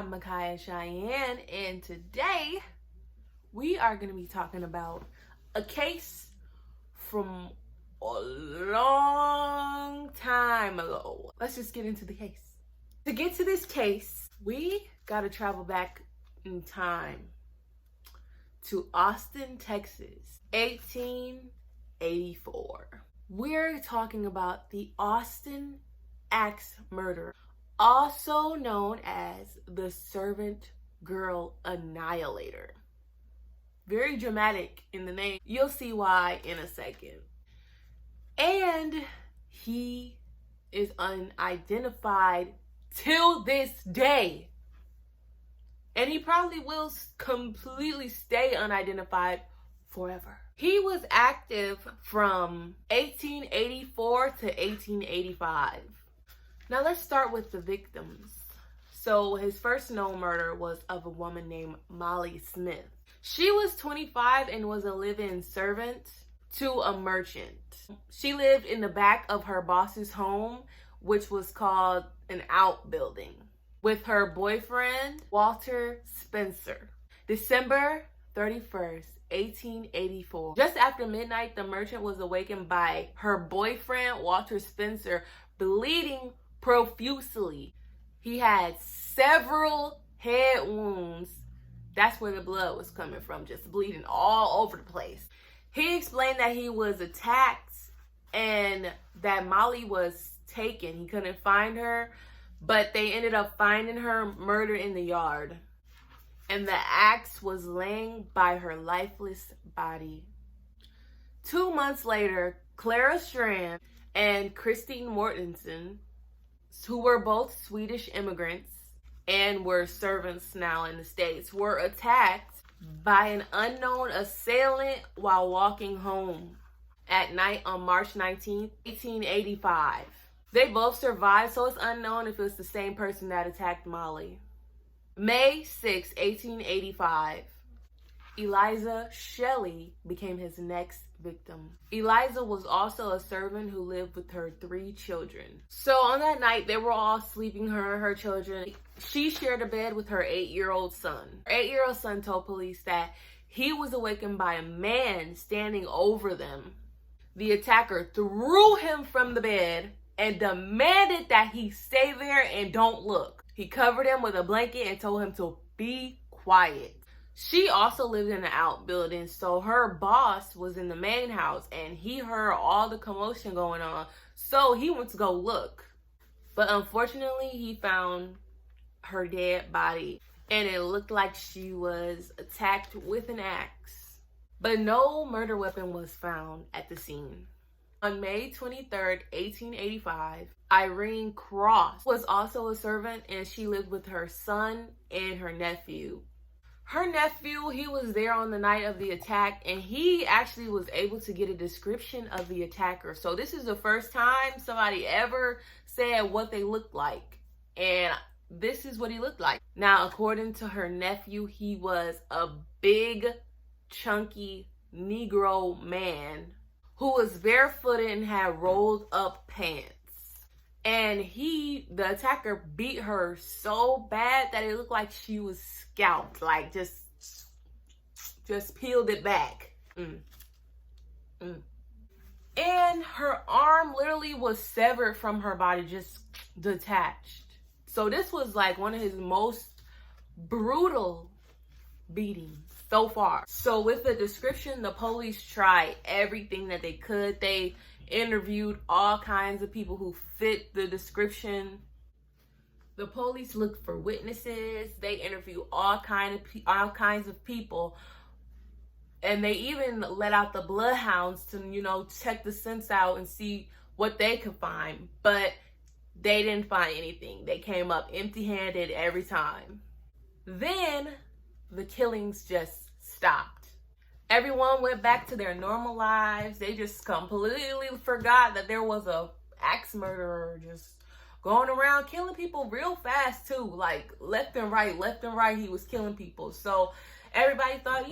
I'm Micaiah Cheyenne, and today we are going to be talking about a case from a long time ago. Let's just get into the case. To get to this case, we got to travel back in time to Austin, Texas, 1884. We're talking about the Austin Axe murder, also known as the Servant Girl Annihilator. Very dramatic in the name. You'll see why in a second. And he is unidentified till this day. And he probably will completely stay unidentified forever. He was active from 1884 to 1885. Now let's start with the victims. So his first known murder was of a woman named Molly Smith. She was 25 and was a live-in servant to a merchant. She lived in the back of her boss's home, which was called an outbuilding, with her boyfriend, Walter Spencer. December 31st, 1884. Just after midnight, the merchant was awakened by her boyfriend, Walter Spencer, bleeding profusely. He had several head wounds. That's where the blood was coming from, just bleeding all over the place. He explained that he was attacked and that Molly was taken. He couldn't find her, but they ended up finding her murdered in the yard. And the axe was laying by her lifeless body. 2 months later, Clara Strand and Christine Mortensen, who were both Swedish immigrants and were servants now in the States, were attacked by an unknown assailant while walking home at night on March 19, 1885. They both survived, so it's unknown if it's the same person that attacked Molly. May 6, 1885, Eliza Shelley became his next victim. Eliza was also a servant who lived with her 3 children. So on that night, they were all sleeping, her children. She shared a bed with her 8-year-old son. Her 8-year-old son told police that he was awakened by a man standing over them. The attacker threw him from the bed and demanded that he stay there and don't look. He covered him with a blanket and told him to be quiet. She also lived in an outbuilding, so her boss was in the main house and he heard all the commotion going on, so he went to go look. But unfortunately, he found her dead body and it looked like she was attacked with an axe. But no murder weapon was found at the scene. On May 23rd, 1885, Irene Cross was also a servant and she lived with her son and her nephew. Her nephew, he was there on the night of the attack and he actually was able to get a description of the attacker. So this is the first time somebody ever said what they looked like. And this is what he looked like. Now, according to her nephew, he was a big, chunky Negro man who was barefooted and had rolled up pants. And the attacker beat her so bad that it looked like she was scalped, like just peeled it back. And her arm literally was severed from her body, just detached. So this was like one of his most brutal beatings so far. So with the description, the police tried everything that they could. They interviewed all kinds of people who fit the description. The police looked for witnesses. They interviewed all kinds of people. And they even let out the bloodhounds to, check the scents out and see what they could find. But they didn't find anything. They came up empty-handed every time. Then the killings just stopped. Everyone went back to their normal lives. They just completely forgot that there was a axe murderer just going around killing people real fast too. Like left and right, he was killing people. So everybody thought,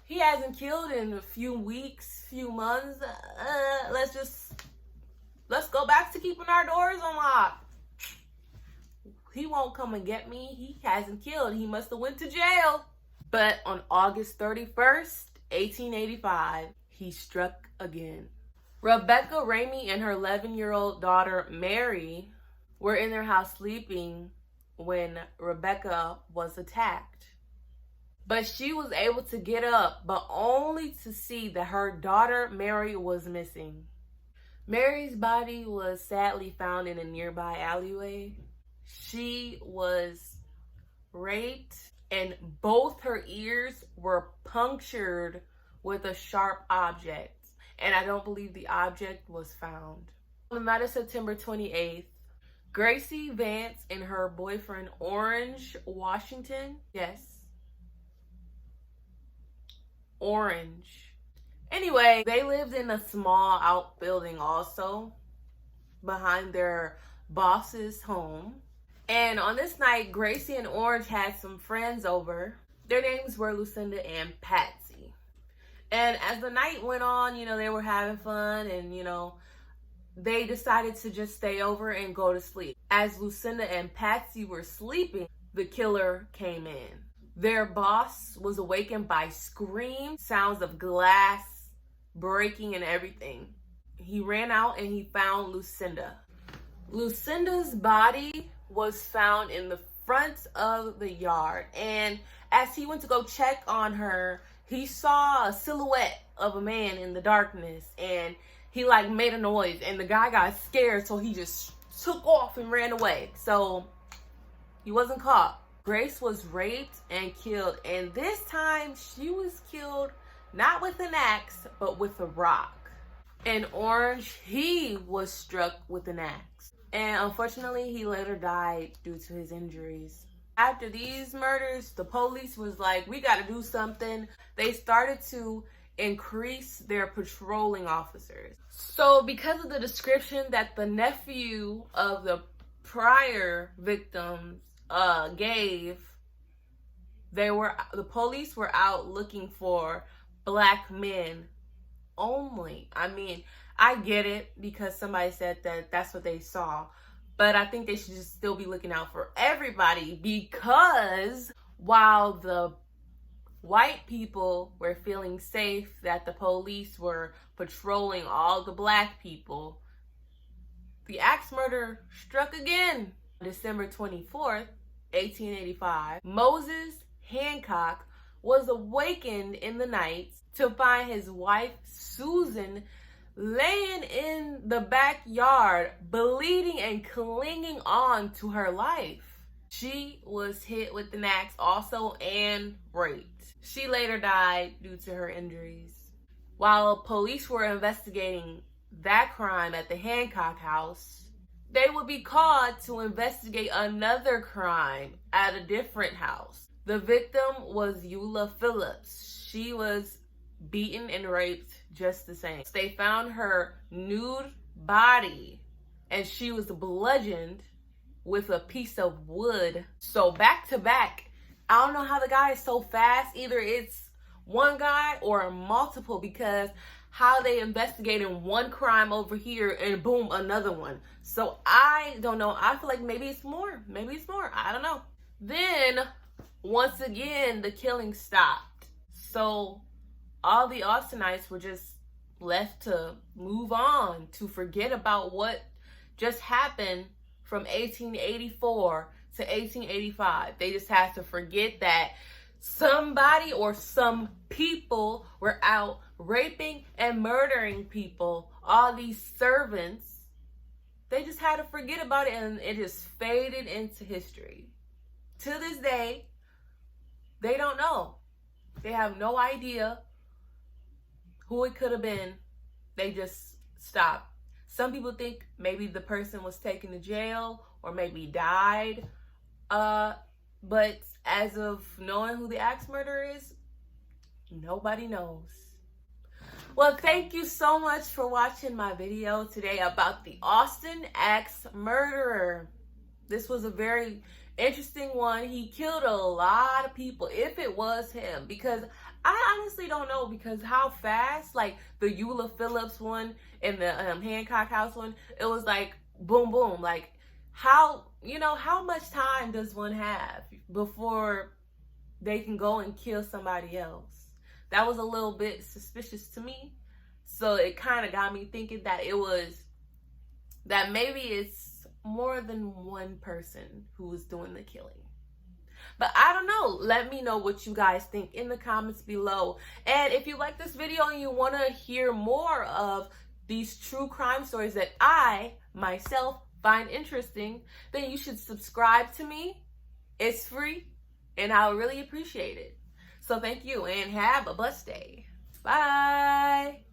he hasn't killed in a few weeks, few months. Let's go back to keeping our doors unlocked. he won't come and get me. He hasn't killed. He must have went to jail. But on August 31st, 1885, he struck again. Rebecca Ramey and her 11-year-old daughter, Mary, were in their house sleeping when Rebecca was attacked. But she was able to get up, but only to see that her daughter, Mary, was missing. Mary's body was sadly found in a nearby alleyway. She was raped, and both her ears were punctured with a sharp object. And I don't believe the object was found. On the night of September 28th, Gracie Vance and her boyfriend, Orange Washington, yes, Orange. Anyway, they lived in a small outbuilding also behind their boss's home. And on this night, Gracie and Orange had some friends over. Their names were Lucinda and Patsy. And as the night went on, they were having fun and, they decided to just stay over and go to sleep. As Lucinda and Patsy were sleeping, the killer came in. Their boss was awakened by screams, sounds of glass breaking and everything. He ran out and he found Lucinda. Lucinda's body was found in the front of the yard. And as he went to go check on her, he saw a silhouette of a man in the darkness, and he made a noise, and the guy got scared, so he just took off and ran away. So he wasn't caught. Grace was raped and killed, and this time she was killed not with an axe, but with a rock. And Orange, he was struck with an axe, and unfortunately he later died due to his injuries. After these murders, the police was like, we got to do something. They started to increase their patrolling officers. So because of the description that the nephew of the prior victims gave, the police were out looking for black men only. I mean, I get it because somebody said that that's what they saw. But I think they should just still be looking out for everybody, because while the white people were feeling safe that the police were patrolling all the black people, the axe murder struck again. December 24th, 1885, Moses Hancock was awakened in the night to find his wife, Susan, laying in the backyard, bleeding and clinging on to her life. She was hit with an axe also and raped. She later died due to her injuries. While police were investigating that crime at the Hancock house, they would be called to investigate another crime at a different house. The victim was Eula Phillips. She was beaten and raped just the same. They found her nude body and she was bludgeoned with a piece of wood. So back to back, I don't know how the guy is so fast. Either it's one guy or multiple, because how they investigating one crime over here and boom, another one. So I don't know. I feel like maybe it's more. Maybe it's more. I don't know. Then once again, the killing stopped. So all the Austinites were just left to move on, to forget about what just happened from 1884 to 1885. They just had to forget that somebody or some people were out raping and murdering people. All these servants, they just had to forget about it, and it just faded into history. To this day, they don't know. They have no idea who it could have been. They just stopped. Some people think maybe the person was taken to jail or maybe died. But as of knowing who the axe murderer is, nobody knows. Well, thank you so much for watching my video today about the Austin axe murderer. This was a very interesting one. He killed a lot of people, if it was him, because I honestly don't know, because how fast, like the Eula Phillips one and the Hancock house one, it was like boom, boom. Like, how much time does one have before they can go and kill somebody else? That was a little bit suspicious to me. So it kind of got me thinking that maybe it's more than one person who was doing the killing. But I don't know. Let me know what you guys think in the comments below. And if you like this video and you want to hear more of these true crime stories that I, myself, find interesting, then you should subscribe to me. It's free, and I'll really appreciate it. So thank you, and have a blessed day. Bye.